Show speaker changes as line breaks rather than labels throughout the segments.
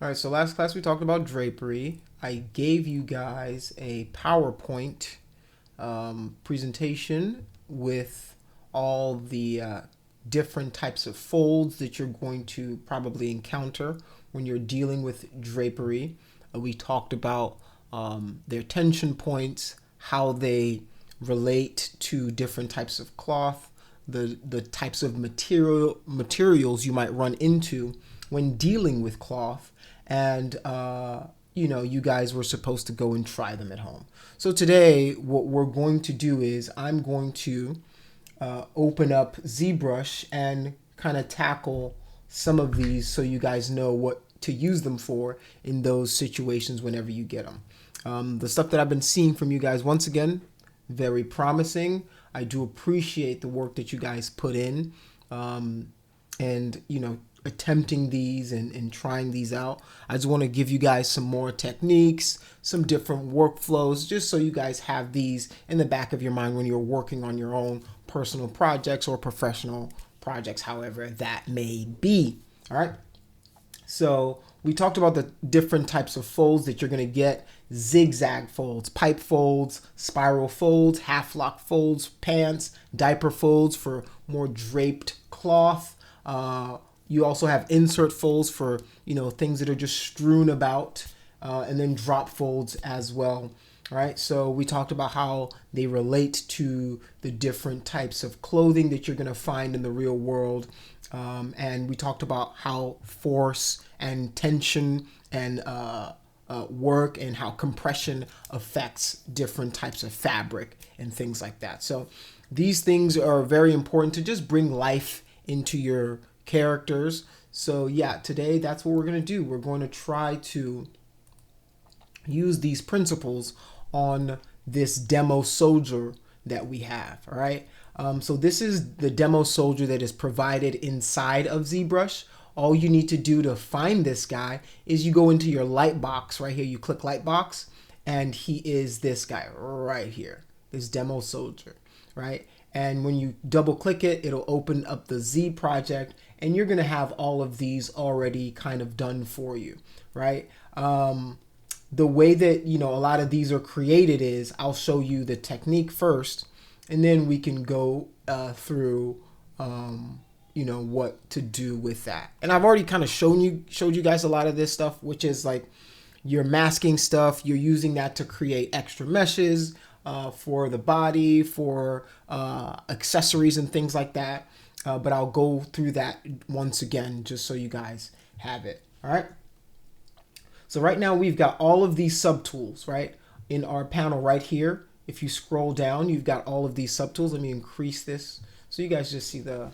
All right, so last class we talked about drapery. I gave you guys a PowerPoint presentation with all the different types of folds that you're going to probably encounter when you're dealing with drapery. We talked about their tension points, how they relate to different types of cloth, the types of materials you might run into when dealing with cloth, and you guys were supposed to go and try them at home. So today what we're going to do is I'm going to open up ZBrush and kind of tackle some of these so you guys know what to use them for in those situations whenever you get them. The stuff that I've been seeing from you guys, once again, very promising. I do appreciate the work that you guys put in, and attempting these and trying these out. I just want to give you guys some more techniques, some different workflows, just so you guys have these in the back of your mind when you're working on your own personal projects or professional projects, however that may be. All right. So we talked about the different types of folds that you're going to get: zigzag folds, pipe folds, spiral folds, half lock folds, pants, diaper folds for more draped cloth. You also have insert folds for, things that are just strewn about, and then drop folds as well. All right, so we talked about how they relate to the different types of clothing that you're going to find in the real world. And we talked about how force and tension and work and how compression affects different types of fabric and things like that. So these things are very important to just bring life into your characters. So yeah, today that's what we're going to do. We're going to try to use these principles on this demo soldier that we have. All right. So this is the demo soldier that is provided inside of ZBrush. All you need to do to find this guy is you go into your light box right here. You click light box, and he is this guy right here, this demo soldier, right? And when you double click it, it'll open up the Z project, and you're going to have all of these already kind of done for you, right? The way that, a lot of these are created is I'll show you the technique first, and then we can go through, what to do with that. And I've already kind of showed you guys a lot of this stuff, which is like your masking stuff. You're using that to create extra meshes for the body, for accessories and things like that. But I'll go through that once again, just so you guys have it. All right. So right now we've got all of these subtools, right, in our panel right here. If you scroll down, you've got all of these subtools. Let me increase this so you guys just see that.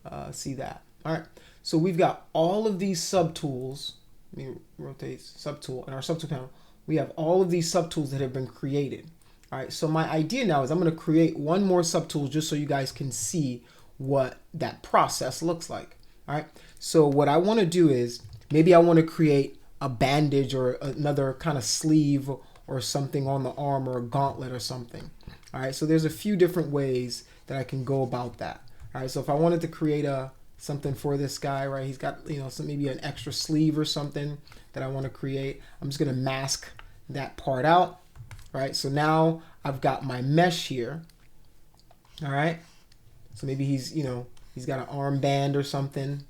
All right. So we've got all of these subtools. Let me rotate subtool in our subtool panel. We have all of these subtools that have been created. All right. So my idea now is I'm going to create one more subtool just so you guys can see what that process looks like. All right. So what I want to do is maybe I want to create a bandage or another kind of sleeve or something on the arm, or a gauntlet or something. All right, so there's a few different ways that I can go about that. All right, so if I wanted to create something for this guy, right, he's got maybe an extra sleeve or something that I want to create. I'm just gonna mask that part out. Right, so now I've got my mesh here. All right, so maybe he's got an armband or something.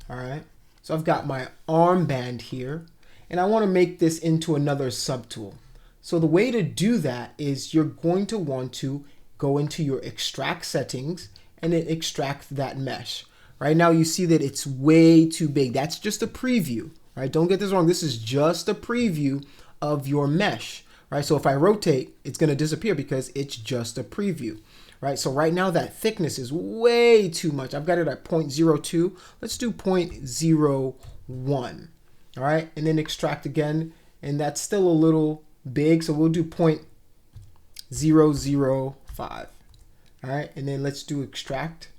All right. So I've got my armband here, and I want to make this into another subtool. So the way to do that is you're going to want to go into your extract settings and then extract that mesh. Right now you see that it's way too big. That's just a preview, right? Don't get this wrong. This is just a preview of your mesh, right? So if I rotate, it's going to disappear because it's just a preview. Right, so right now that thickness is way too much. I've got it at 0.02. Let's do 0.01. All right, and then extract again, and that's still a little big, so we'll do 0.005. All right, and then let's do extract.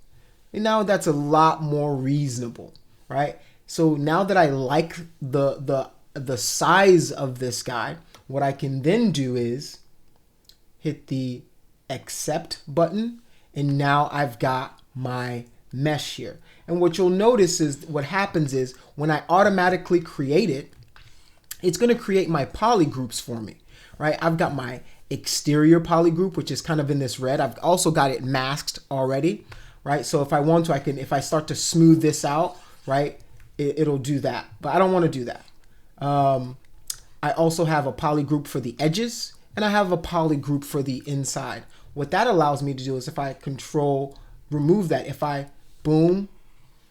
And now that's a lot more reasonable, right? So now that I like the size of this guy, what I can then do is hit the accept button, and now I've got my mesh here. And what you'll notice is what happens is when I automatically create it, it's going to create my poly groups for me, right? I've got my exterior poly group, which is kind of in this red. I've also got it masked already, right? So if I want to, I can, if I start to smooth this out, right, it'll do that. But I don't want to do that. I also have a poly group for the edges, and I have a poly group for the inside. What that allows me to do is if I control, remove that, if I boom,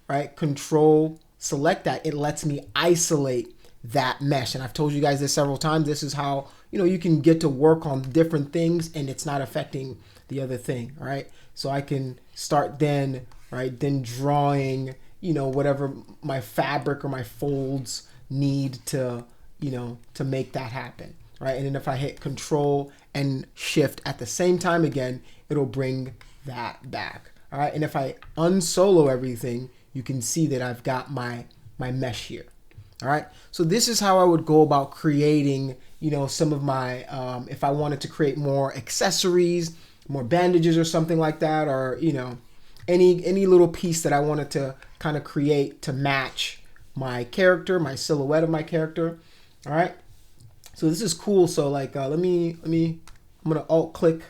right, control, select that, it lets me isolate that mesh. And I've told you guys this several times. This is how, you can get to work on different things and it's not affecting the other thing, right? So I can start then, right, then drawing, whatever my fabric or my folds need to, to make that happen, right? And then if I hit control and shift at the same time again, it'll bring that back, all right? And if I unsolo everything, you can see that I've got my mesh here. All right, so this is how I would go about creating, some of my, if I wanted to create more accessories, more bandages or something like that, or, any little piece that I wanted to kind of create to match my character, my silhouette of my character. All right, so this is cool. So like, I'm going to alt click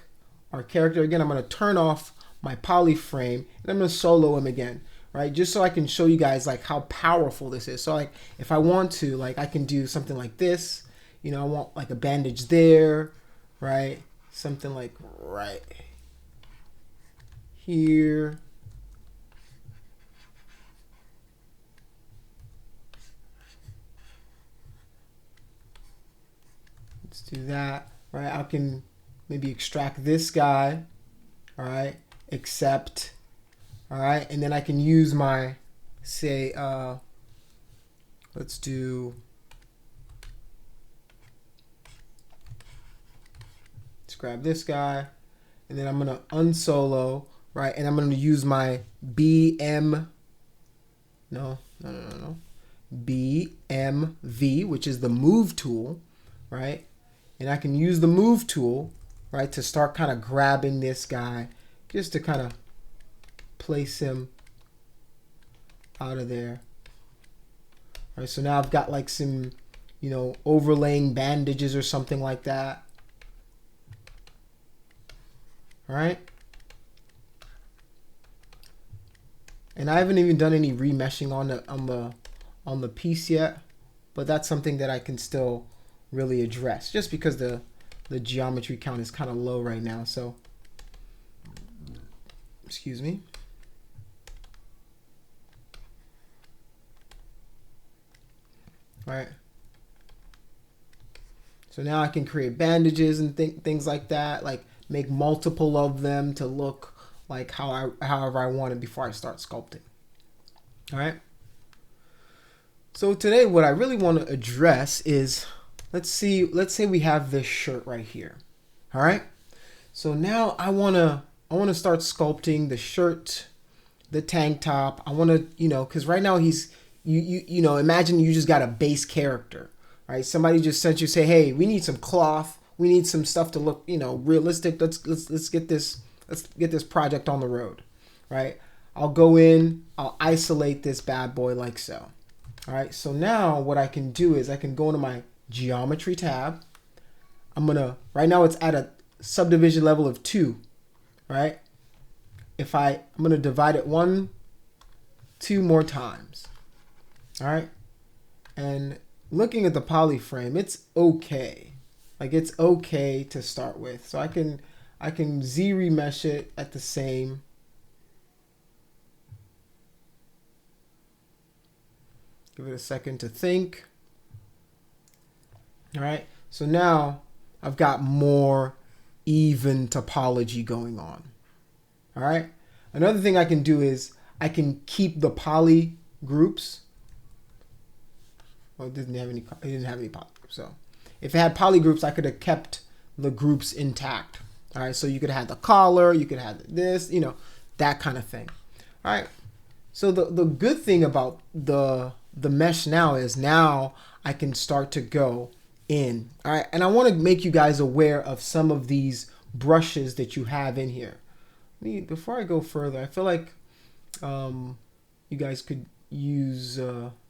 our character again. I'm going to turn off my poly frame and I'm going to solo him again. Right, just so I can show you guys like how powerful this is. So like if I want to, like I can do something like this, I want like a bandage there, right? Something like right here. Let's do that, right? I can maybe extract this guy, all right, accept. All right, and then I can use my, say, let's grab this guy, and then I'm gonna unsolo, right, and I'm gonna use my BMV, which is the move tool, right, and I can use the move tool, right, to start kind of grabbing this guy, just to kind of place him out of there. All right, so now I've got like some, overlaying bandages or something like that. All right. And I haven't even done any remeshing on the piece yet, but that's something that I can still really address just because the geometry count is kind of low right now. So, excuse me. Right. So now I can create bandages and things like that, like make multiple of them to look like however I want it before I start sculpting. All right. So today what I really want to address is, let's say we have this shirt right here. All right. So now I want to start sculpting the shirt, the tank top. I want to, cuz right now he's imagine you just got a base character, right? Somebody just sent you, say, hey, we need some cloth, we need some stuff to look, realistic. Let's get this project on the road, right? I'll go in, I'll isolate this bad boy like so. All right, so now what I can do is I can go into my geometry tab. Right now it's at a subdivision level of 2, right? I'm gonna divide it 2 more times. All right, and looking at the poly frame, it's okay. Like it's okay to start with. So I can Z remesh it at the same. Give it a second to think. All right, so now I've got more even topology going on. All right, another thing I can do is I can keep the poly groups. Well, it didn't have any poly groups. So if it had poly groups, I could have kept the groups intact. All right, so you could have the collar, you could have this, that kind of thing. All right, so the good thing about the mesh now is now I can start to go in. All right, and I want to make you guys aware of some of these brushes that you have in here. Before I go further, I feel like you guys could use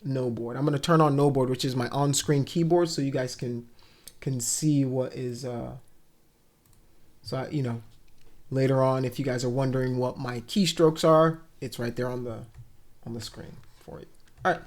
no board. I'm going to turn on no board, which is my on-screen keyboard, so you guys can see what is you know, later on, if you guys are wondering what my keystrokes are, it's right there on the screen for you. All right.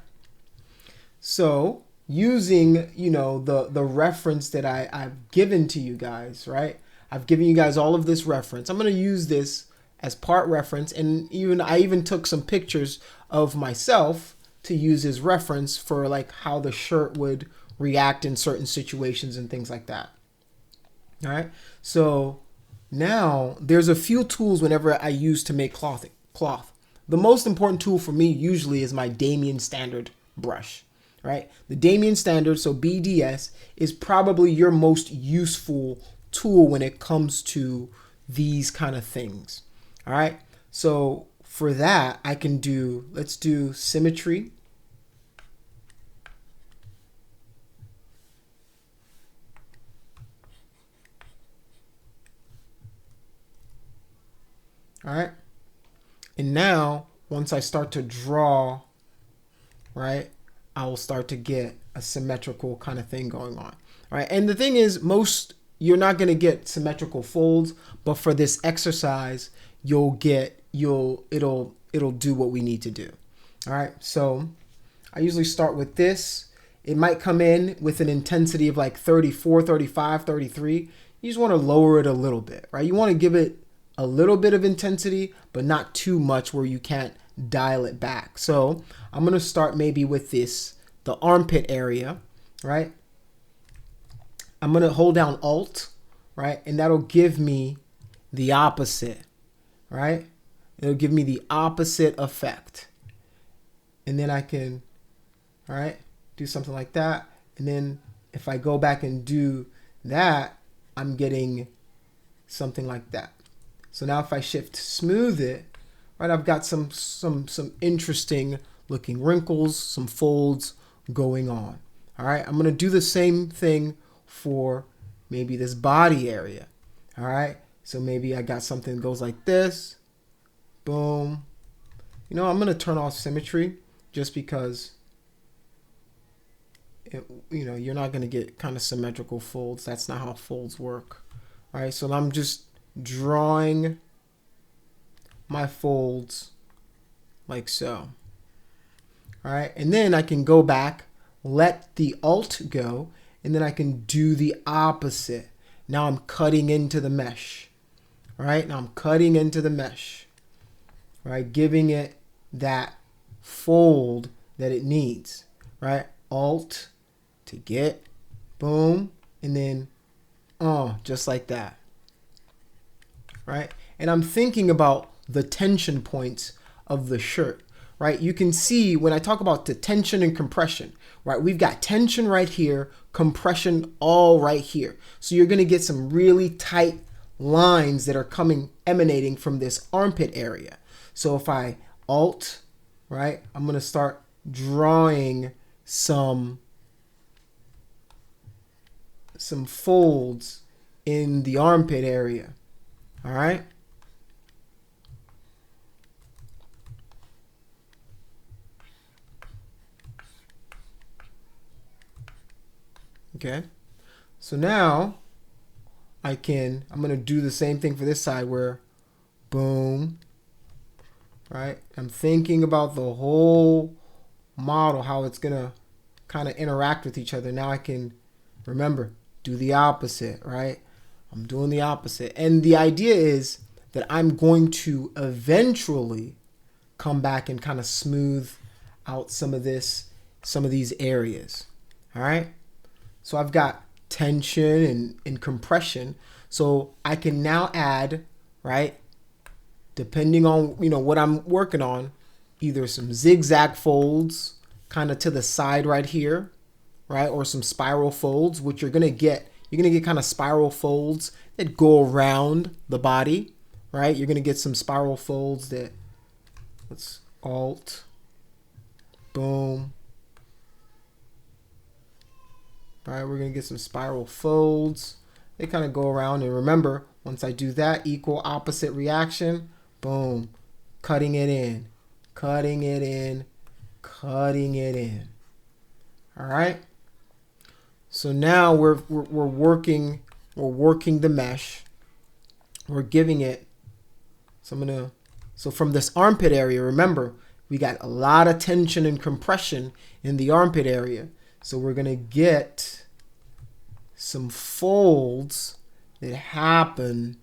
So using, you know, the reference that I've given to you guys, right? I've given you guys all of this reference. I'm going to use this as part reference, and I even took some pictures of myself to use as reference for like how the shirt would react in certain situations and things like that. All right. So now there's a few tools whenever I use to make cloth. The most important tool for me usually is my Damien Standard brush, right? The Damien Standard, so BDS, is probably your most useful tool when it comes to these kind of things. All right. So for that, I can do, let's do symmetry. All right. And now, once I start to draw, right, I will start to get a symmetrical kind of thing going on. All right. And the thing is, you're not going to get symmetrical folds, but for this exercise, it'll do what we need to do. All right. So I usually start with this. It might come in with an intensity of like 34, 35, 33. You just want to lower it a little bit, right? You want to give it a little bit of intensity, but not too much where you can't dial it back. So I'm going to start maybe with the armpit area, right? I'm going to hold down Alt, right? And that'll give me the opposite, right? It'll give me the opposite effect. And then I can, all right, do something like that. And then if I go back and do that, I'm getting something like that. So now if I shift smooth it, right, I've got some interesting looking wrinkles, some folds going on. All right, I'm going to do the same thing for maybe this body area. All right, so maybe I got something that goes like this. Boom. You know, I'm going to turn off symmetry just because you're not going to get kind of symmetrical folds. That's not how folds work. All right, so I'm just drawing my folds like so. All right, and then I can go back, let the Alt go, and then I can do the opposite. Now I'm cutting into the mesh. All right, now I'm cutting into the mesh, right, giving it that fold that it needs, right? Alt to get, boom, and then just like that. Right? And I'm thinking about the tension points of the shirt, right? You can see when I talk about the tension and compression, right? We've got tension right here, compression all right here. So you're going to get some really tight lines that are emanating from this armpit area. So if I Alt, right, I'm going to start drawing some folds in the armpit area. All right. Okay. So now I'm going to do the same thing for this side where boom, right? I'm thinking about the whole model, how it's going to kind of interact with each other. Now I can, remember, do the opposite, right? I'm doing the opposite. And the idea is that I'm going to eventually come back and kind of smooth out some of these areas. All right. So I've got tension and compression. So I can now add, right, depending on, what I'm working on, either some zigzag folds kind of to the side right here, right, or some spiral folds, which you're going to get kind of spiral folds that go around the body, right? You're going to get some spiral folds that, let's Alt, boom. All right, we're going to get some spiral folds. They kind of go around. And remember, once I do that, equal opposite reaction, boom, cutting it in. cutting it in, cutting it in. All right. So now we're working the mesh. We're giving it. So from this armpit area, remember we got a lot of tension and compression in the armpit area. So we're gonna get some folds that happen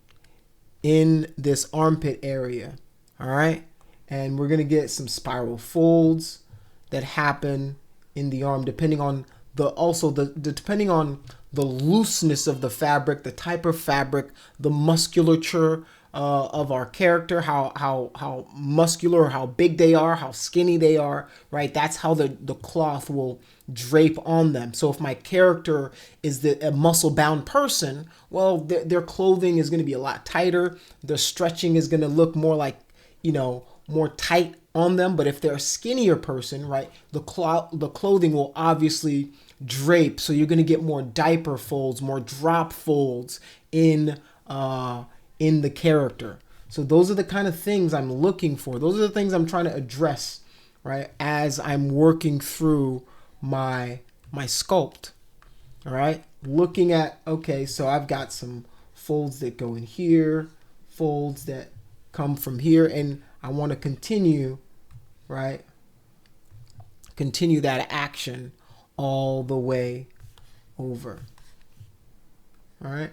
in this armpit area. All right. And we're gonna get some spiral folds that happen in the arm, depending on depending on the looseness of the fabric, the type of fabric, the musculature of our character, how muscular or how big they are, how skinny they are, right? That's how the cloth will drape on them. So if my character is a muscle-bound person, well, their clothing is going to be a lot tighter. The stretching is going to look more like, more tight on them. But if they're a skinnier person, right, the clothing will obviously drape. So you're going to get more diaper folds, more drop folds in the character. So those are the kind of things I'm looking for. Those are the things I'm trying to address, right, as I'm working through my sculpt. All right, looking at, okay, so I've got some folds that go in here, folds that come from here, and I want to continue, right, continue that action all the way over. All right.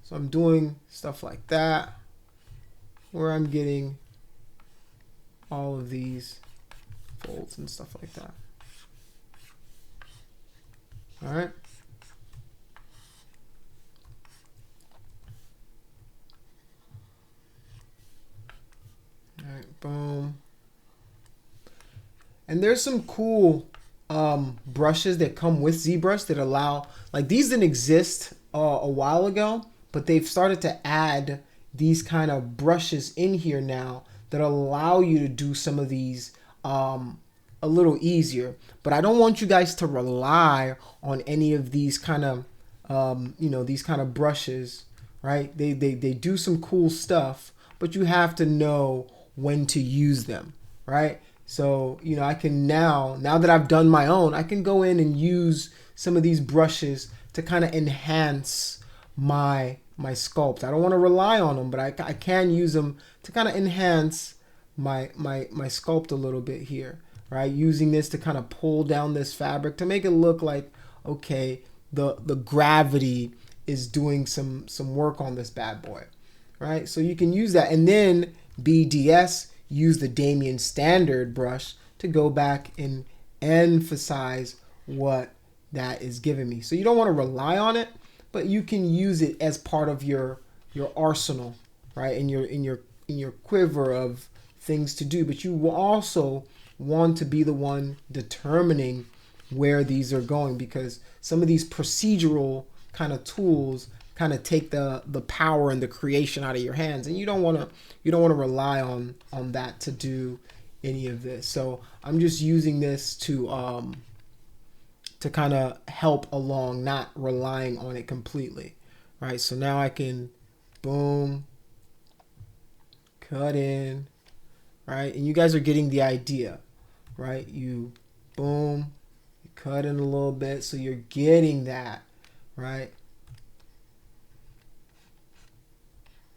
So I'm doing stuff like that, where I'm getting all of these folds and stuff like that. All right. All right, boom. And there's some cool brushes that come with ZBrush that allow, like, these didn't exist a while ago, but they've started to add these kind of brushes in here now that allow you to do some of these a little easier. But I don't want you guys to rely on any of these kind of these kind of brushes, right? They do some cool stuff, but you have to know when to use them, right? So, I can now that I've done my own, I can go in and use some of these brushes to kind of enhance my sculpt. I don't want to rely on them, but I can use them to kind of enhance my sculpt a little bit here, right? Using this to kind of pull down this fabric to make it look like, okay, the gravity is doing some work on this bad boy, right? So you can use that, and then BDS, use the Damien standard brush to go back and emphasize what that is giving me. So you don't want to rely on it, but you can use it as part of your arsenal, right? In your quiver of things to do. But you will also want to be the one determining where these are going, because some of these procedural kind of tools kind of take the power and the creation out of your hands, and you don't want to rely on that to do any of this. So I'm just using this to kind of help along, not relying on it completely, right? So now I can boom, cut in, right? And you guys are getting the idea, right? You boom, you cut in a little bit, so you're getting that, right?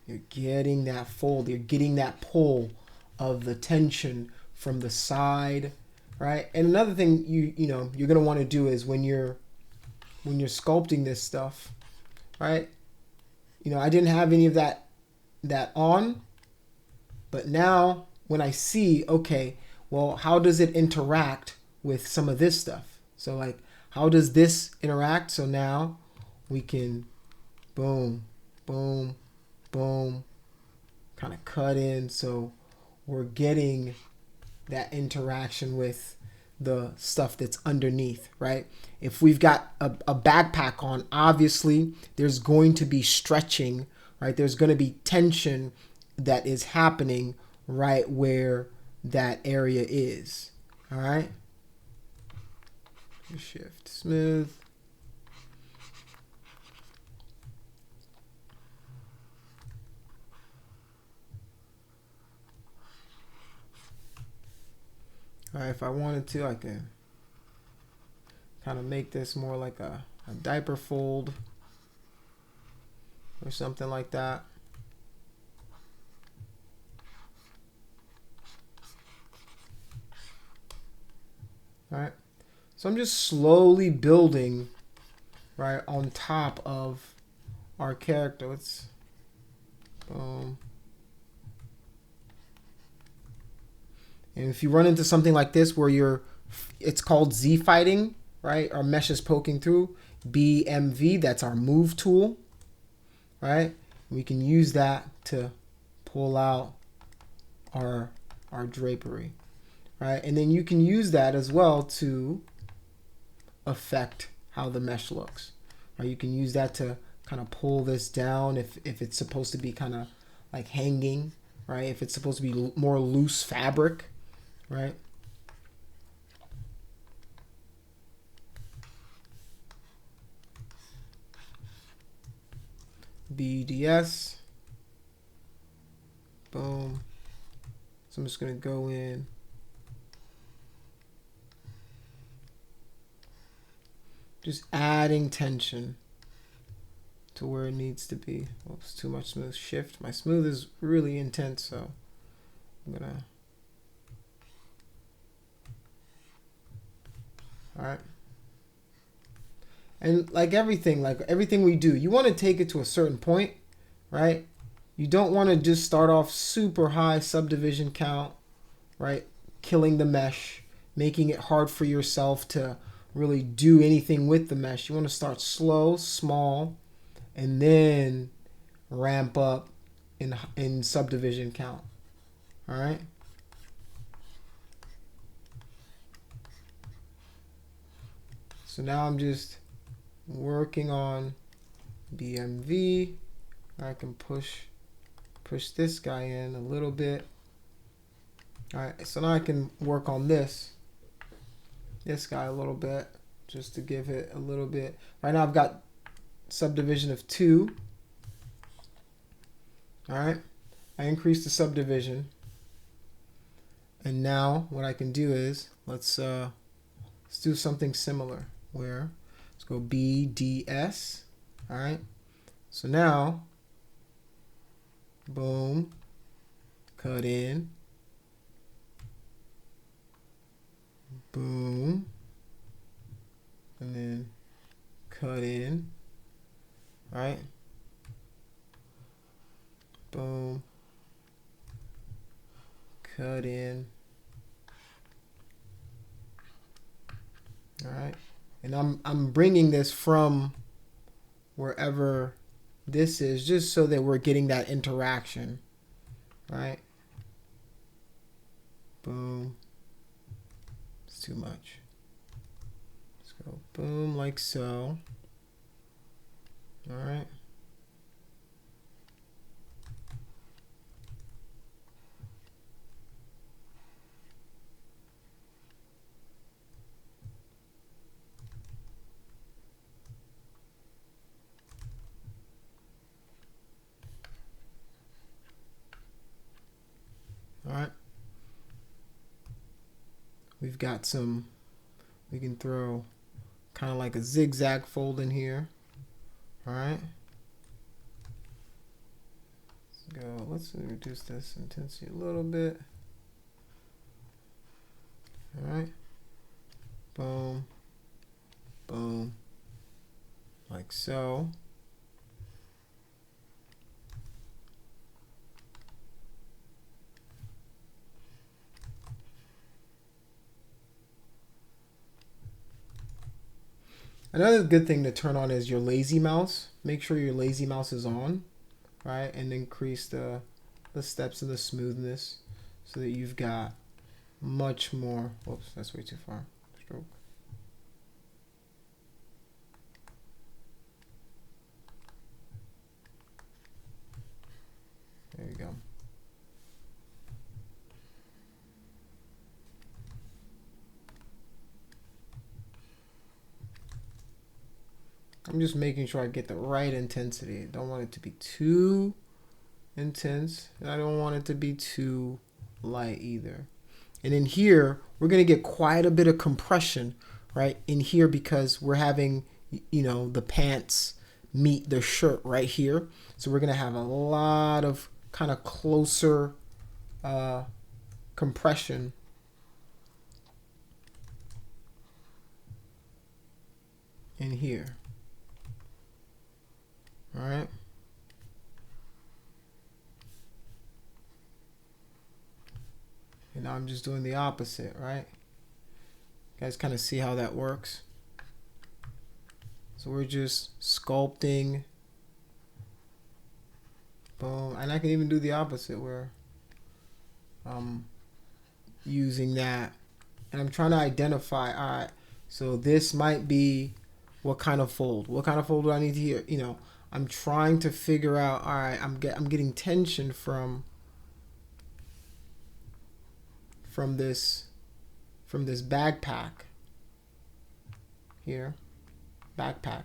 You're getting that fold. You're getting that pull of the tension from the side, right? And another thing you're gonna want to do is when you're sculpting this stuff, right? I didn't have any of that on, but now when I see, okay, well, how does it interact with some of this stuff? So like, how does this interact? So now we can boom, boom, boom, kind of cut in, so we're getting that interaction with the stuff that's underneath, right? If we've got a backpack on, obviously there's going to be stretching, right? There's going to be tension that is happening right where that area is. All right, shift smooth. All right, if I wanted to, I can kind of make this more like a diaper fold or something like that. All right, so I'm just slowly building, right, on top of our character. Let's boom. And if you run into something like this where it's called Z fighting, right? Our mesh is poking through. BMV, that's our move tool, right? We can use that to pull out our drapery, right? And then you can use that as well to affect how the mesh looks. Right? You can use that to kind of pull this down if it's supposed to be kind of like hanging, right? If it's supposed to be more loose fabric, right? BDS. Boom. So I'm just going to go in. Just adding tension to where it needs to be. Oops, too much smooth. Shift. My smooth is really intense, so I'm going to... All right. And like everything we do, you want to take it to a certain point, right? You don't want to just start off super high subdivision count, right? Killing the mesh, making it hard for yourself to really do anything with the mesh. You want to start slow, small, and then ramp up in subdivision count. All right? So now I'm just working on BMV. I can push this guy in a little bit. All right, so now I can work on this guy a little bit, just to give it a little bit. Right now I've got subdivision of 2. All right, I increased the subdivision, and now what I can do is let's do something similar. Where let's go BDS. All right, so now boom, cut in, boom, and then cut in, right? Boom, cut in, all right? And I'm bringing this from wherever this is, just so that we're getting that interaction, right? Boom. It's too much. Let's go boom, like so. All right. All right. We've got some, we can throw kind of like a zigzag fold in here. All right. Let's go, let's reduce this intensity a little bit. All right. Boom, boom, like so. Another good thing to turn on is your lazy mouse. Make sure your lazy mouse is on, right? And increase the steps of the smoothness so that you've got much more. Whoops, that's way too far. Stroke. There you go. I'm just making sure I get the right intensity. I don't want it to be too intense, and I don't want it to be too light either. And in here, we're going to get quite a bit of compression, right, in here because we're having, the pants meet the shirt right here. So we're going to have a lot of kind of closer compression in here. All right. And now I'm just doing the opposite, right? You guys kind of see how that works. So we're just sculpting. Boom. And I can even do the opposite where I'm using that. And I'm trying to identify, all right, so this might be what kind of fold? What kind of fold do I need to hear? I'm trying to figure out, all right, I'm getting tension from this backpack here. Backpack.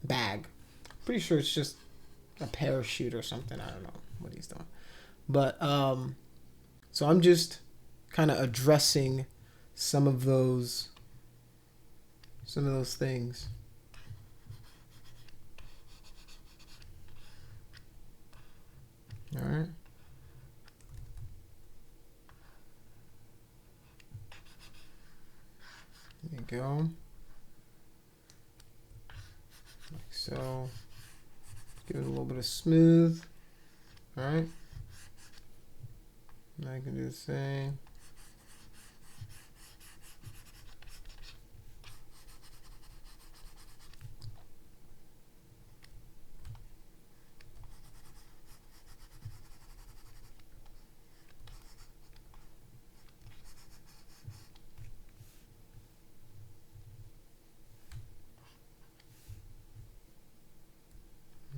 Bag. Pretty sure it's just a parachute or something. I don't know what he's doing. But so I'm just kind of addressing some of those things. All right. There you go. Like so. Give it a little bit of smooth. All right. Now I can do the same.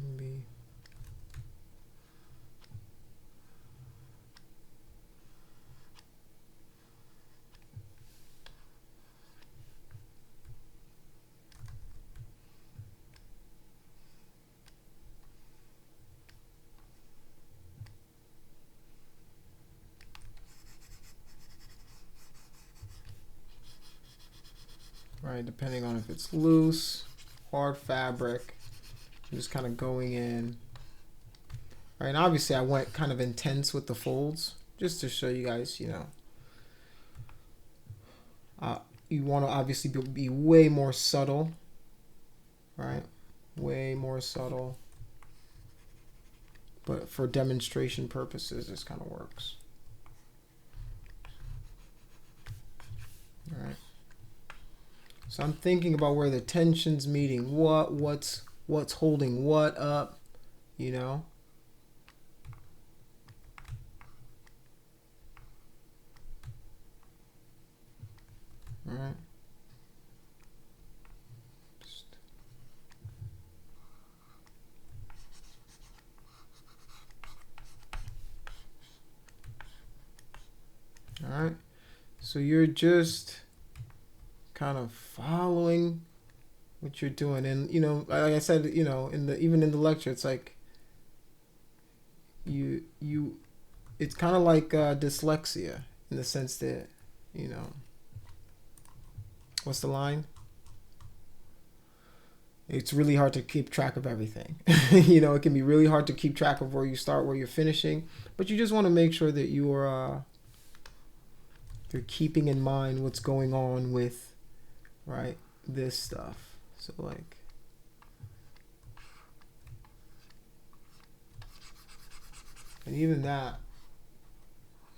Maybe. Right, depending on if it's loose, hard fabric. I'm just kind of going in. All right, and obviously I went kind of intense with the folds just to show you guys, you want to obviously be way more subtle, right? Way more subtle. But for demonstration purposes, this kind of works. All right. So I'm thinking about where the tension's meeting, what's holding what up, All right. All right. So you're just kind of following what you're doing, and like I said, even in the lecture, it's like it's kind of like dyslexia in the sense that what's the line? It's really hard to keep track of everything. It can be really hard to keep track of where you start, where you're finishing, but you just want to make sure that you're keeping in mind what's going on with, right, this stuff. So like, and even that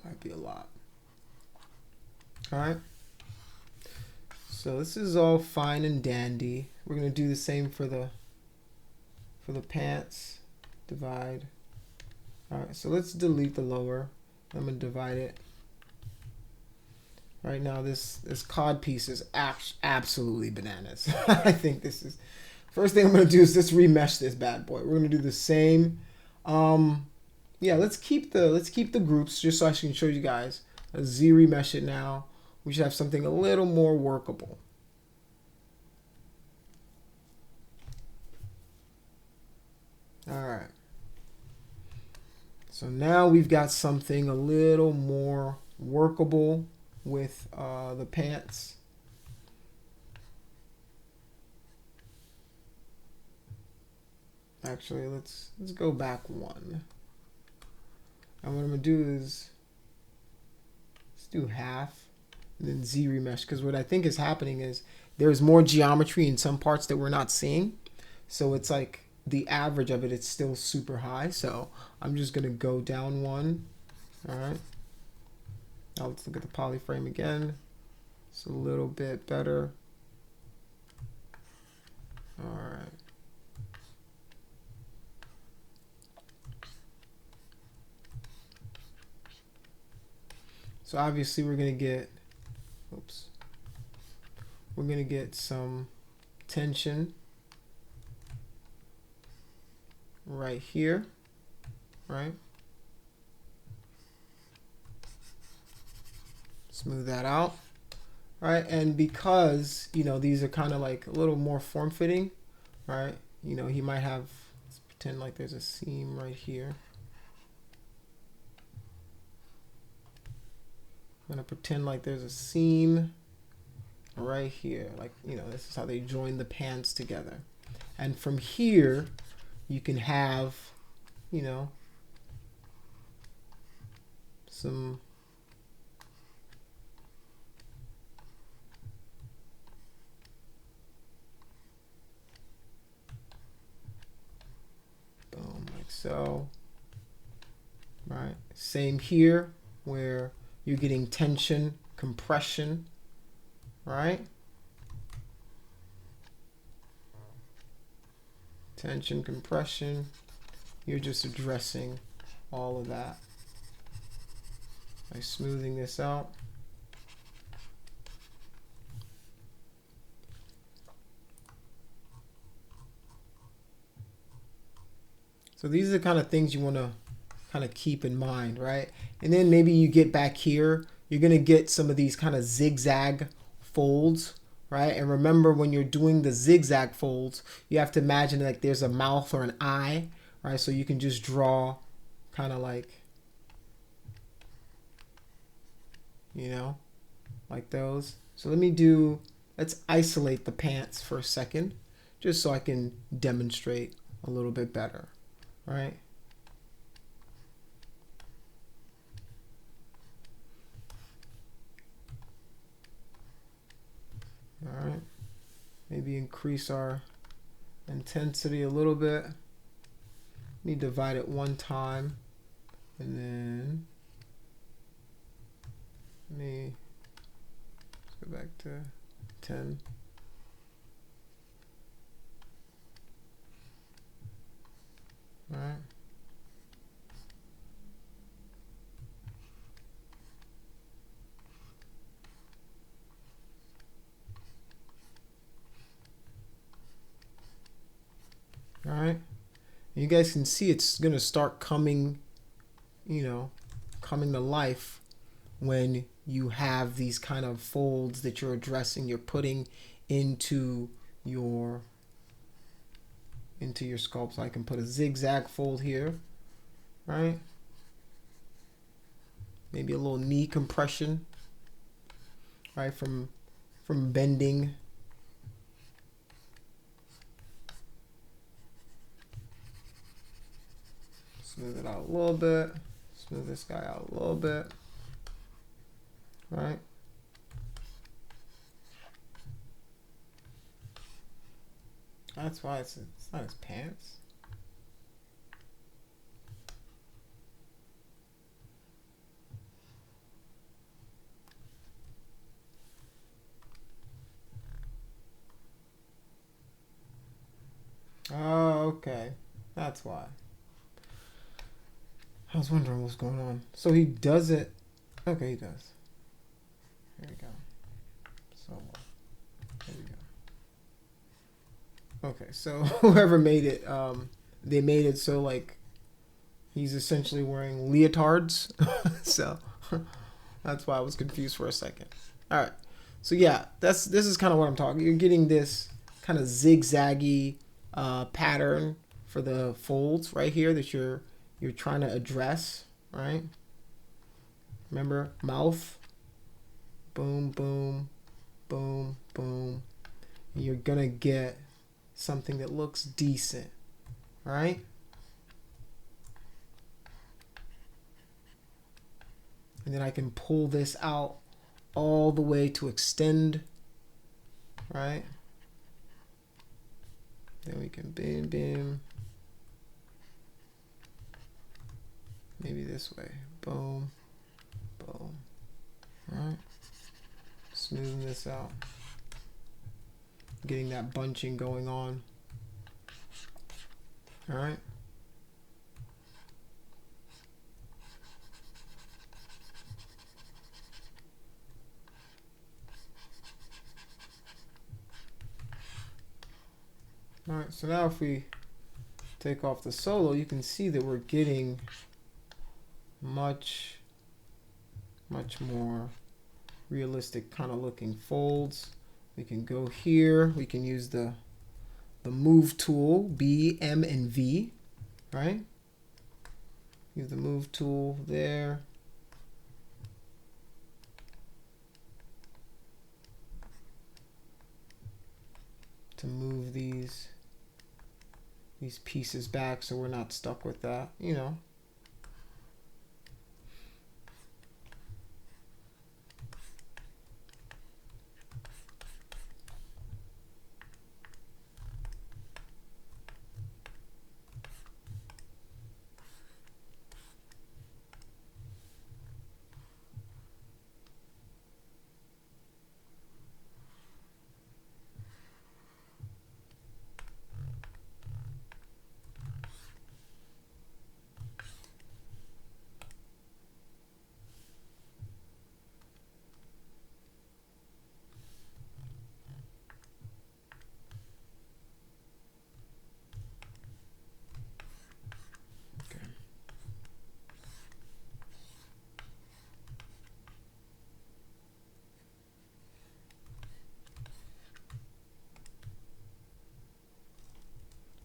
might be a lot. All right. So this is all fine and dandy. We're gonna do the same for the pants. Divide. All right. So let's delete the lower. I'm gonna divide it. Right now, this cod piece is absolutely bananas. I think this is first thing I'm gonna do is just remesh this bad boy. We're gonna do the same. Yeah, let's keep the groups just so I can show you guys. Z remesh it now. We should have something a little more workable. All right. So now we've got something a little more workable with the pants. Actually, let's go back one. And what I'm gonna do is let's do half and then Z remesh, because what I think is happening is there's more geometry in some parts that we're not seeing. So it's like the average of it, it's still super high. So I'm just gonna go down one. All right. Now let's look at the polyframe again. It's a little bit better. All right. So obviously we're gonna get, oops, we're gonna get some tension right here, right? Smooth that out, right? And because, you know, these are kind of like a little more form-fitting, right? You know, he might have, let's pretend like there's a seam right here. I'm gonna pretend like there's a seam right here, like, you know, this is how they join the pants together. And from here you can have, you know, some boom, like so, right? Same here where you're getting tension, compression, right? Tension, compression. You're just addressing all of that by smoothing this out. So these are the kind of things you want to kind of keep in mind, right? And then maybe you get back here, you're going to get some of these kind of zigzag folds, right? And remember, when you're doing the zigzag folds, you have to imagine like there's a mouth or an eye, right? So you can just draw kind of like, you know, like those. So let's isolate the pants for a second, just so I can demonstrate a little bit better, right? All right, maybe increase our intensity a little bit. Let me divide it one time, and then let's go back to 10. All right. All right, you guys can see it's gonna start coming, you know, coming to life when you have these kind of folds that you're addressing, you're putting into your sculpt. So I can put a zigzag fold here, right? Maybe a little knee compression, right, from bending. Smooth it out a little bit. Smooth this guy out a little bit. Right? That's why it's not his pants. Oh, okay. That's why. I was wondering what's going on. So he does it. Okay, he does. Here we go. So, there we go. Okay, so whoever made it, they made it so like he's essentially wearing leotards. So that's why I was confused for a second. All right. So yeah, this is kind of what I'm talking. You're getting this kind of zigzaggy pattern for the folds right here that you're you're trying to address, right? Remember, mouth, boom, boom, boom, boom. And you're gonna get something that looks decent, right? And then I can pull this out all the way to extend, right? Then we can bam, bam. Maybe this way, boom, boom, right? Smoothing this out. Getting that bunching going on, all right? All right, so now if we take off the solo, you can see that we're getting much more realistic kind of looking folds. We can go here, we can use the move tool, B, M, and V, right? Use the move tool there. To move these pieces back so we're not stuck with that, you know.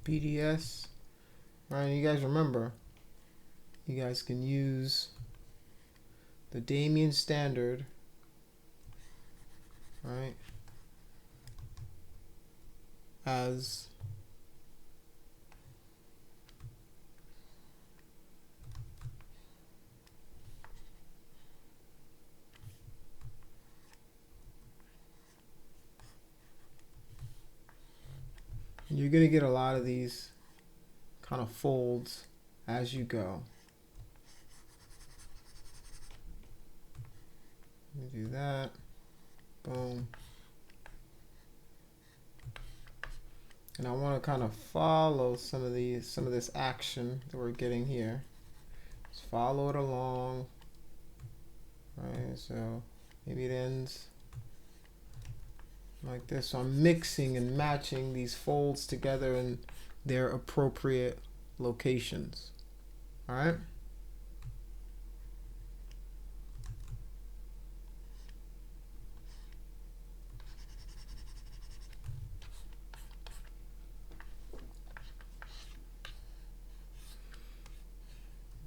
BDS, right? You guys remember, you guys can use the Damien standard, right, as you're going to get a lot of these kind of folds as you go. Let me do that. Boom. And I want to kind of follow some of this action that we're getting here. Just follow it along. Right, so maybe it ends like this. So I'm mixing and matching these folds together in their appropriate locations. All right.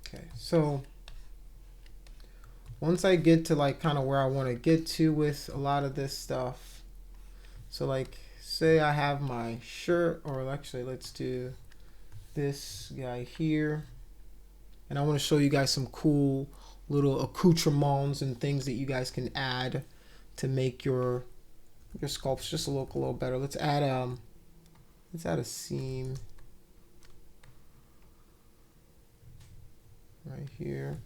Okay, so once I get to like kind of where I want to get to with a lot of this stuff, so like say I have my shirt, or actually let's do this guy here, and I want to show you guys some cool little accoutrements and things that you guys can add to make your sculpts just look a little better. Let's add a seam right here.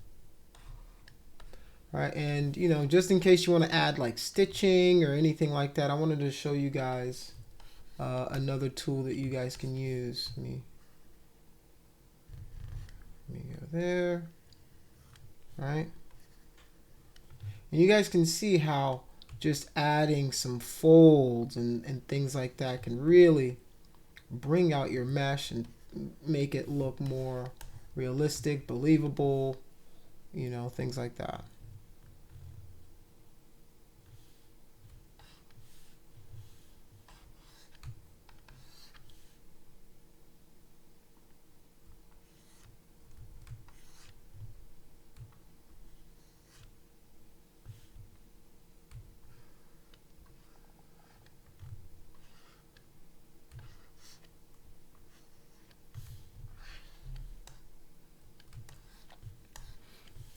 All right, and you know, just in case you want to add like stitching or anything like that, I wanted to show you guys another tool that you guys can use. Let me go there. All right, and you guys can see how just adding some folds and things like that can really bring out your mesh and make it look more realistic, believable, you know, things like that.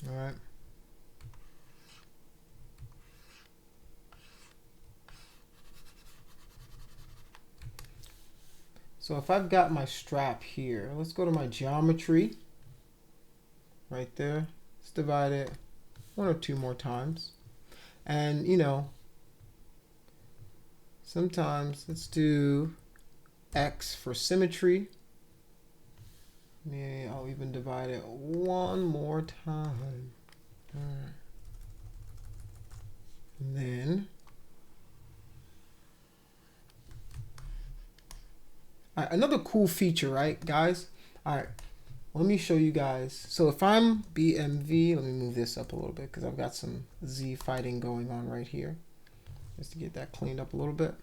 All right. So if I've got my strap here, let's go to my geometry right there. Let's divide it 1 or 2 more times. And you know, sometimes let's do X for symmetry. Maybe I'll even divide it 1 more time. All right. And then another cool feature, right, guys? All right, let me show you guys. So if I'm BMV, let me move this up a little bit because I've got some Z fighting going on right here. Just to get that cleaned up a little bit.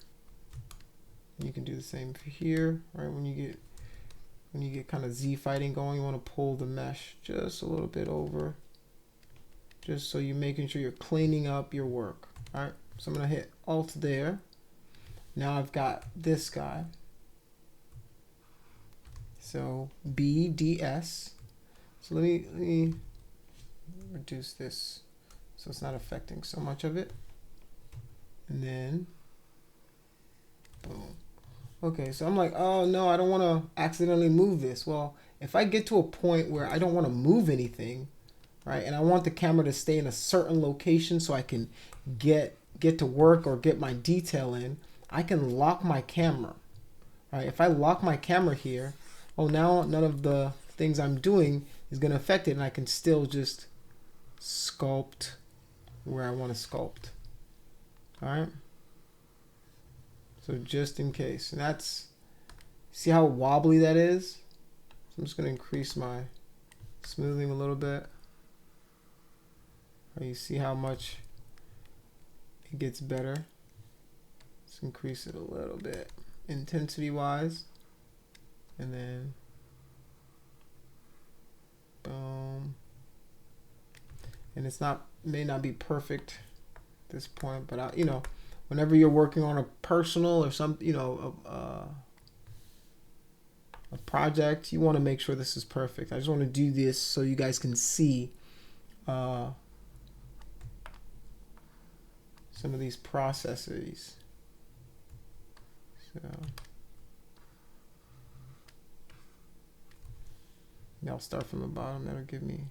You can do the same for here, right? When you get kind of Z fighting going, you want to pull the mesh just a little bit over, just so you're making sure you're cleaning up your work. All right, so I'm gonna hit Alt there. Now I've got this guy. So BDS. So let me reduce this so it's not affecting so much of it. And then boom. Okay, so I'm like, oh no, I don't want to accidentally move this. Well, if I get to a point where I don't want to move anything, right, and I want the camera to stay in a certain location so I can get to work or get my detail in, I can lock my camera. Right? If I lock my camera here, oh, now none of the things I'm doing is going to affect it, and I can still just sculpt where I want to sculpt. All right. So just in case, and that's, see how wobbly that is? So I'm just going to increase my smoothing a little bit. Right, you see how much it gets better? Let's increase it a little bit intensity wise. And then boom. And it's not, may not be perfect at this point, but you know, whenever you're working on a personal or some, you know, a project, you want to make sure this is perfect. I just want to do this so you guys can see some of these processes. So I'll start from the bottom. That'll give me.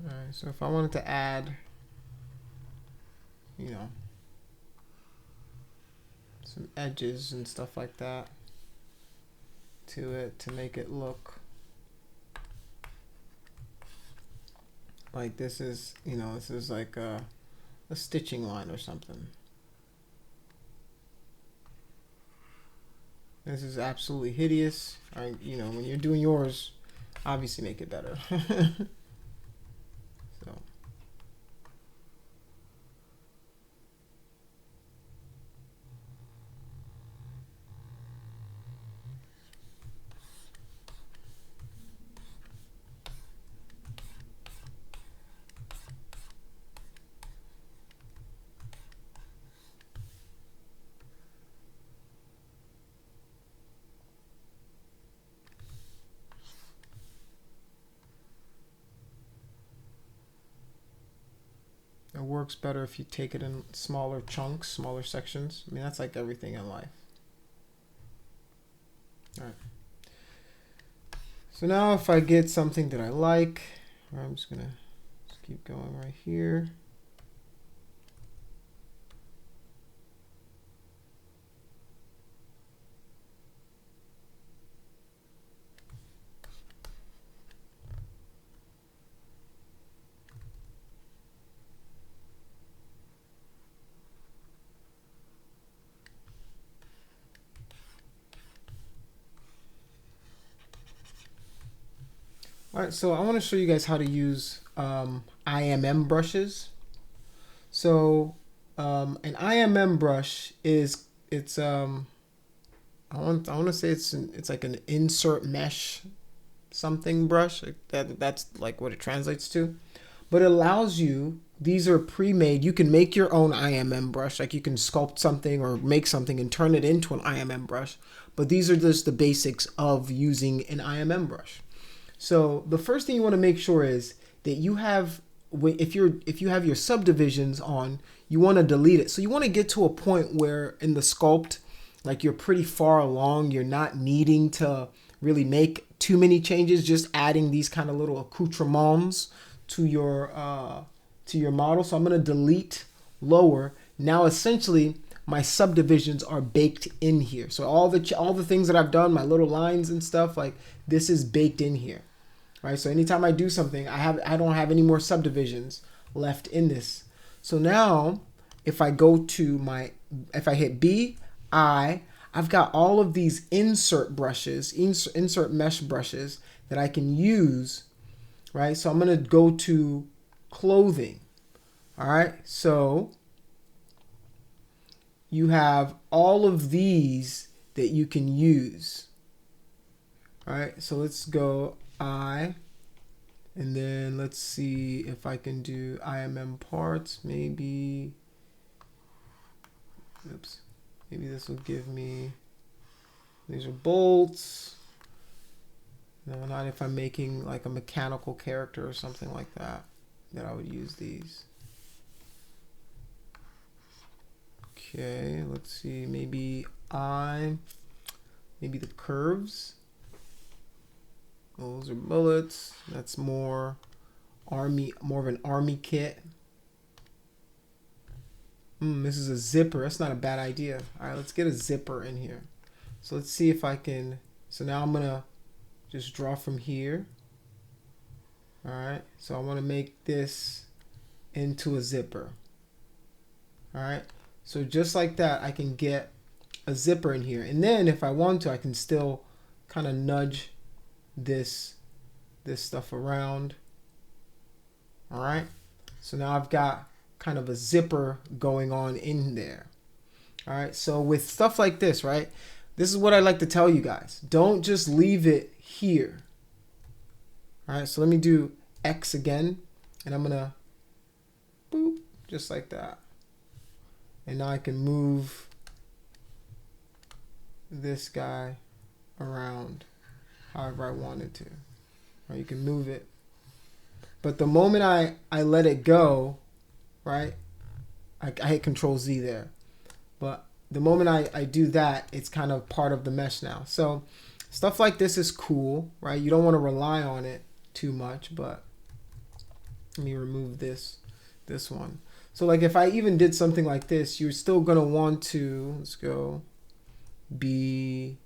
All right, so if I wanted to add, you know, some edges and stuff like that to it to make it look like this is, you know, this is like a stitching line or something. This is absolutely hideous. You know, when you're doing yours, obviously make it better. So. It works better if you take it in smaller chunks, smaller sections. I mean, that's like everything in life. All right. So now if I get something that I like, I'm just gonna keep going right here. All right, so I want to show you guys how to use IMM brushes. So an IMM brush is I want to say it's like an insert mesh something brush. That's like what it translates to. but it allows you, these are pre-made. You can make your own IMM brush, like you can sculpt something or make something and turn it into an IMM brush. But these are just the basics of using an IMM brush. So the first thing you want to make sure is that you have, if you have your subdivisions on, you want to delete it. So you want to get to a point where in the sculpt, like you're pretty far along, you're not needing to really make too many changes, just adding these kind of little accoutrements to your model. So I'm going to delete lower. Now essentially my subdivisions are baked in here. So all the things that I've done, my little lines and stuff, like this is baked in here. Right? So anytime I do something, I don't have any more subdivisions left in this. So now if I go to if I hit B, I've got all of these insert brushes, insert mesh brushes that I can use, right? So I'm going to go to clothing. All right. So you have all of these that you can use. All right. So let's go and then let's see if I can do IMM parts, maybe. Oops. Maybe this will give me, these are bolts. No, not if I'm making like a mechanical character or something like that, that I would use these. Okay, let's see, maybe the curves. Those are bullets. That's more of an army kit. This is a zipper. That's not a bad idea. All right, let's get a zipper in here. So let's see if I can. So now I'm going to just draw from here. All right, so I want to make this into a zipper. All right, so just like that, I can get a zipper in here. And then if I want to, I can still kind of nudge this stuff around. All right, so now I've got kind of a zipper going on in there. All right, so with stuff like this, right, this is what I like to tell you guys. Don't just leave it here. All right, so let me do X again, and I'm gonna boop, just like that. And now I can move this guy around however I wanted to. Or you can move it. But the moment I let it go, right, I hit Control Z there. But the moment I do that, it's kind of part of the mesh now. So stuff like this is cool, right? You don't want to rely on it too much, but let me remove this one. So like if I even did something like this, you're still going to want to, let's go BDS,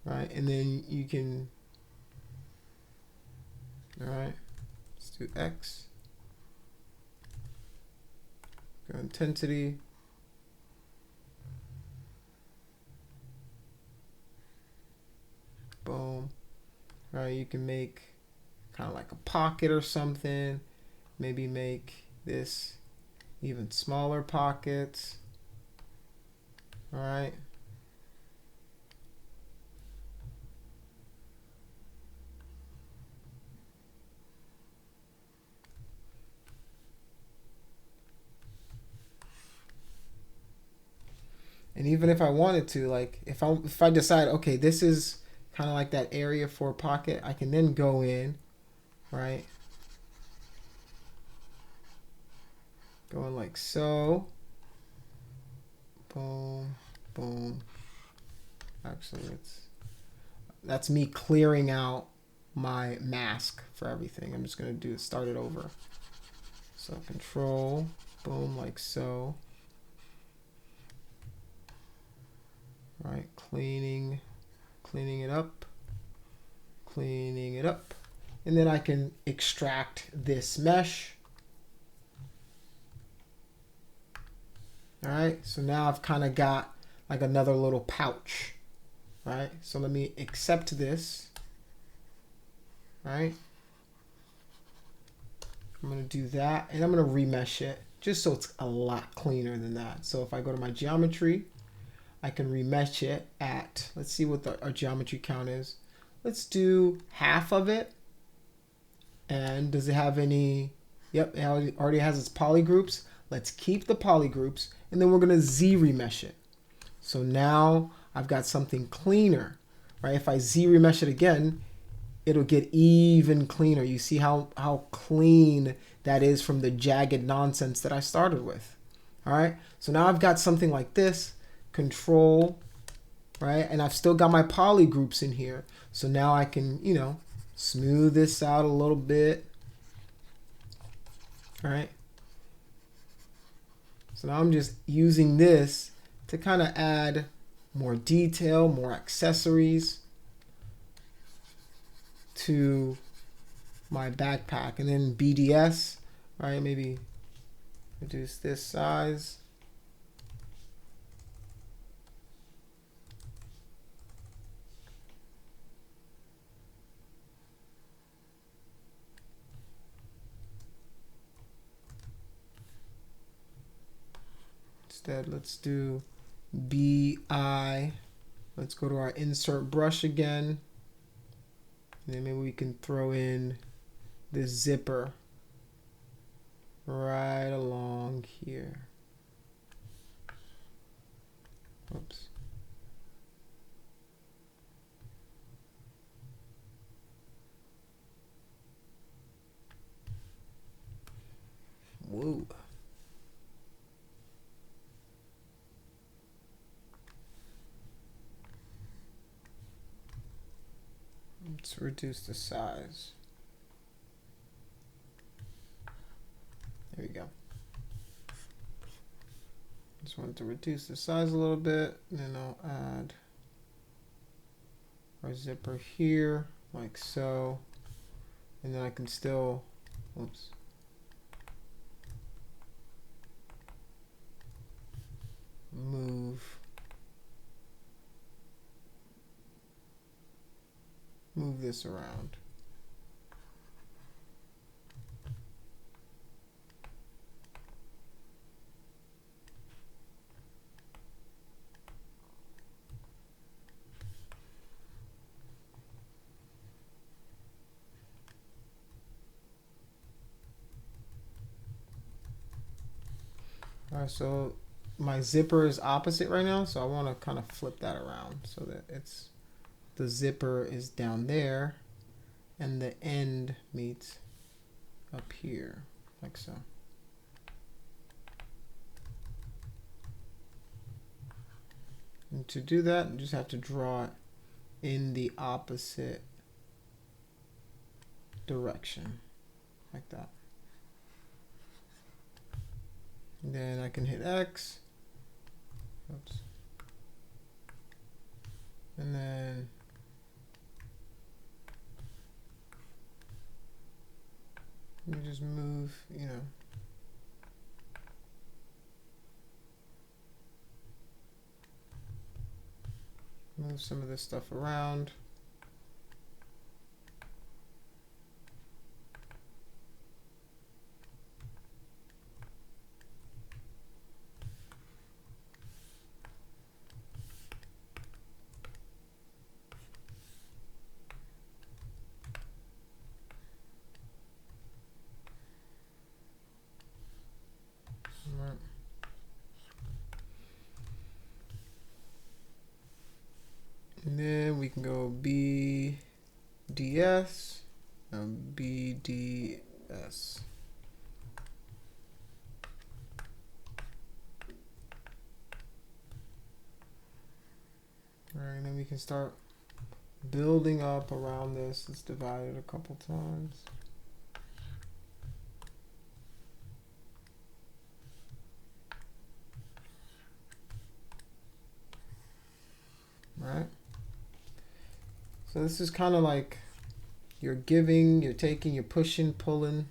right? And then you can, all right, let's do X, go intensity, boom. All right, you can make kind of like a pocket or something. Maybe make this even smaller pockets. All right. And even if I wanted to, like if I decide, okay, this is kind of like that area for a pocket, I can then go in, right? Going like so. Boom, boom. Actually, that's me clearing out my mask for everything. I'm just gonna start it over. So Control, boom, like so. Right, cleaning it up, and then I can extract this mesh. All right, so now I've kind of got like another little pouch, right? So let me accept this, right? I'm gonna do that, and I'm gonna remesh it just so it's a lot cleaner than that. So if I go to my geometry, I can remesh it at, let's see what our geometry count is. Let's do half of it, And does it have any? Yep, it already has its poly groups. Let's keep the poly groups, and then we're going to Z remesh it. So now I've got something cleaner, right? If I Z remesh it again, it'll get even cleaner. You see how clean that is from the jagged nonsense that I started with. All right, so now I've got something like this, control, right? And I've still got my poly groups in here. So now I can, you know, smooth this out a little bit. All right. So now I'm just using this to kind of add more detail, more accessories to my backpack. And then BDS, right? Maybe reduce this size. Instead, let's do BI. Let's go to our insert brush again. And then maybe we can throw in this zipper right along here. Oops. Whoa. Let's reduce the size. There we go. Just want to reduce the size a little bit, and then I'll add our zipper here, like so. And then I can still, oops. Move this around. All right, so my zipper is opposite right now, so I want to kind of flip that around so that it's the zipper is down there and the end meets up here, like so. And to do that, you just have to draw it in the opposite direction, like that. And then I can hit X. Oops. And then you just move, you know. Move some of this stuff around. And then we can go BDS and BDS. All right, and then we can start building up around this. Let's divide it a couple times. All right. So this is kind of like you're giving, you're taking, you're pushing, pulling.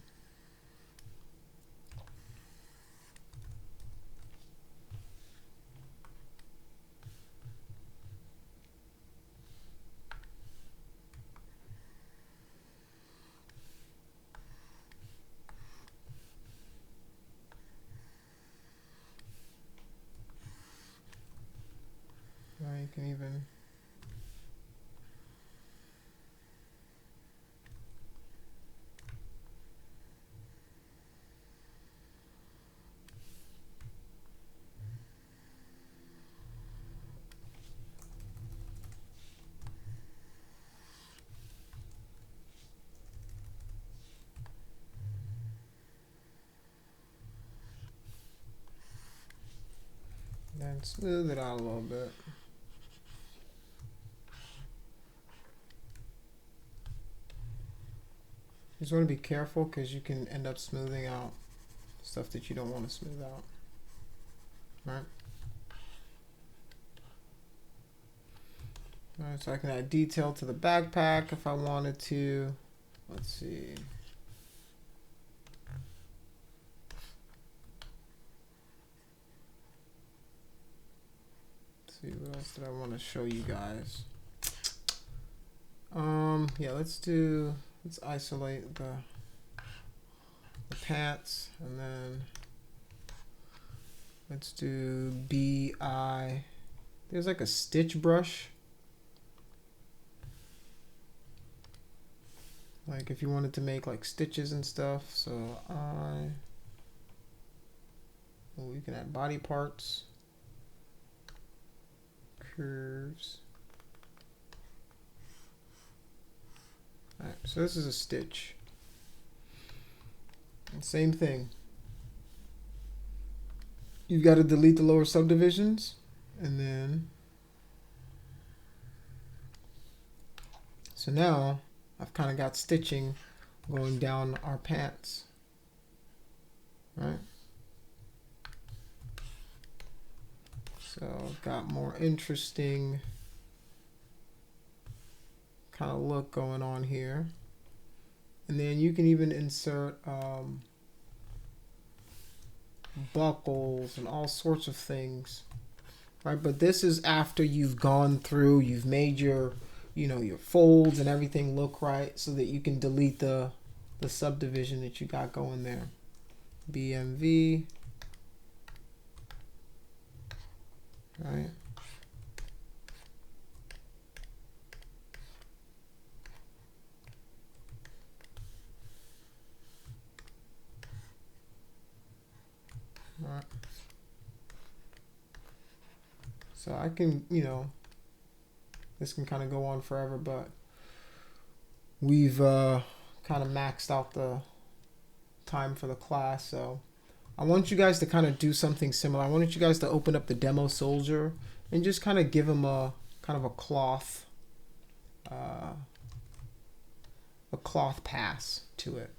Right, you can even And smooth it out a little bit. You just want to be careful because you can end up smoothing out stuff that you don't want to smooth out. Right? Alright, so I can add detail to the backpack if I wanted to. Let's see. Let's see, what else did I want to show you guys? Yeah, let's isolate the pants, and then let's do BI. There's like a stitch brush. Like if you wanted to make like stitches and stuff. So you can add body parts, curves. All right, so this is a stitch. And same thing. You've got to delete the lower subdivisions, and then so now I've kind of got stitching going down our pants, right? So I've got more interesting kind of look going on here. And then you can even insert buckles and all sorts of things, right? But this is after you've gone through, you've made your, your folds and everything look right, so that you can delete the subdivision that you got going there. BMV, right? Right. So I can, this can kind of go on forever, but we've kind of maxed out the time for the class. So I want you guys to kind of do something similar. I wanted you guys to open up the demo soldier and just kind of give him a kind of a cloth pass to it.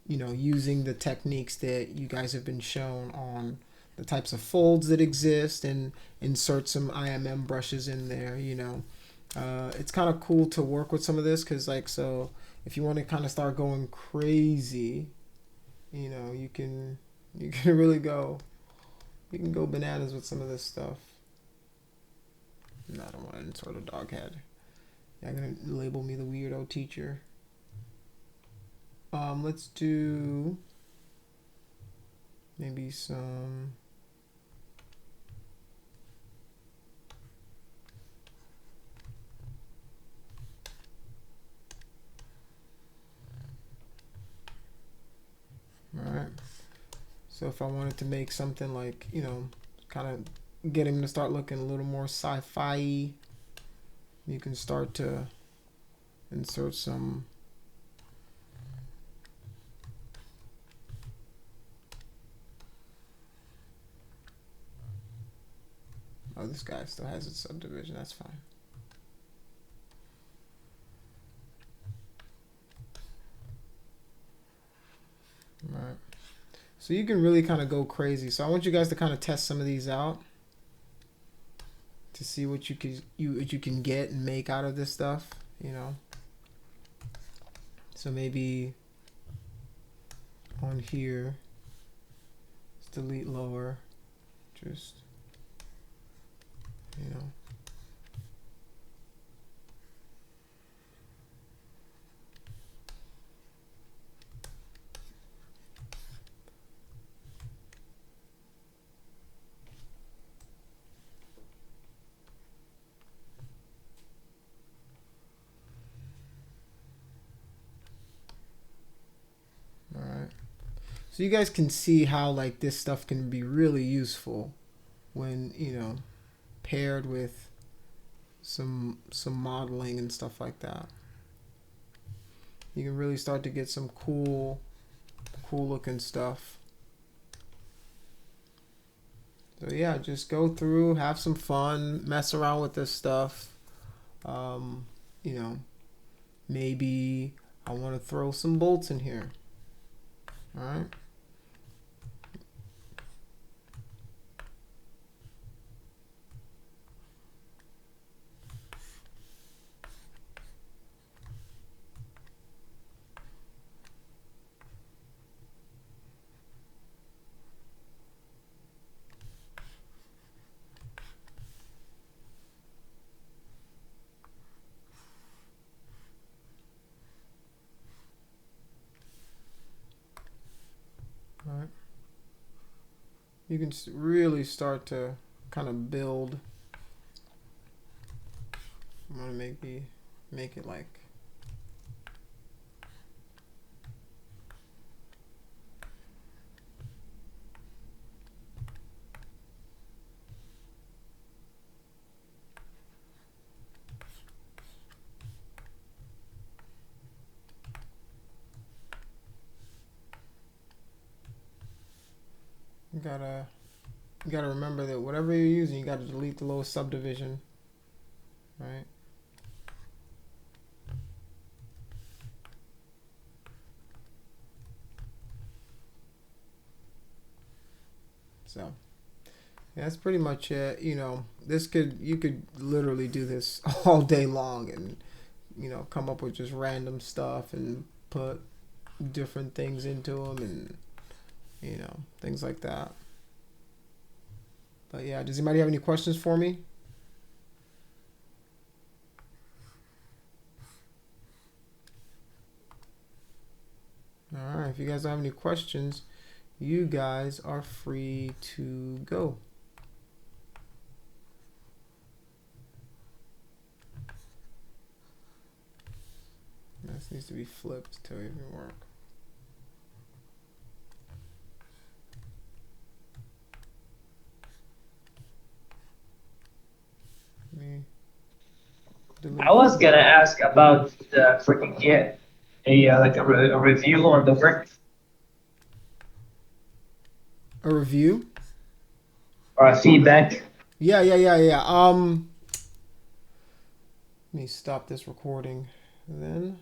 Using the techniques that you guys have been shown on the types of folds that exist, and insert some IMM brushes in there. It's kind of cool to work with some of this, because so if you want to kind of start going crazy, you can really go bananas with some of this stuff. No, I don't want to insert a dog head. You're gonna label me the weirdo teacher. Let's do maybe some Alright. So if I wanted to make something like, kind of get him to start looking a little more sci-fi, you can start to insert some oh, this guy still has its subdivision, that's fine. Alright. So you can really kind of go crazy. So I want you guys to kind of test some of these out to see what you can get and make out of this stuff, So maybe on here, let's delete lower, just, So you guys can see how like this stuff can be really useful when, paired with some modeling and stuff like that. You can really start to get some cool looking stuff. So yeah, just go through, have some fun, mess around with this stuff. Um, you know, maybe I want to throw some bolts in here. All right. All right. You can really start to kind of build. I'm gonna make it like you gotta remember that whatever you're using, you gotta delete the little subdivision, right? So yeah, that's pretty much it. You know, you could literally do this all day long and come up with just random stuff and put different things into them and things like that. But yeah, does anybody have any questions for me? All right, if you guys don't have any questions, you guys are free to go. This needs to be flipped to even work.
I was gonna ask about the freaking get a review on the work
A review?
or a feedback.
Yeah. Let me stop this recording then.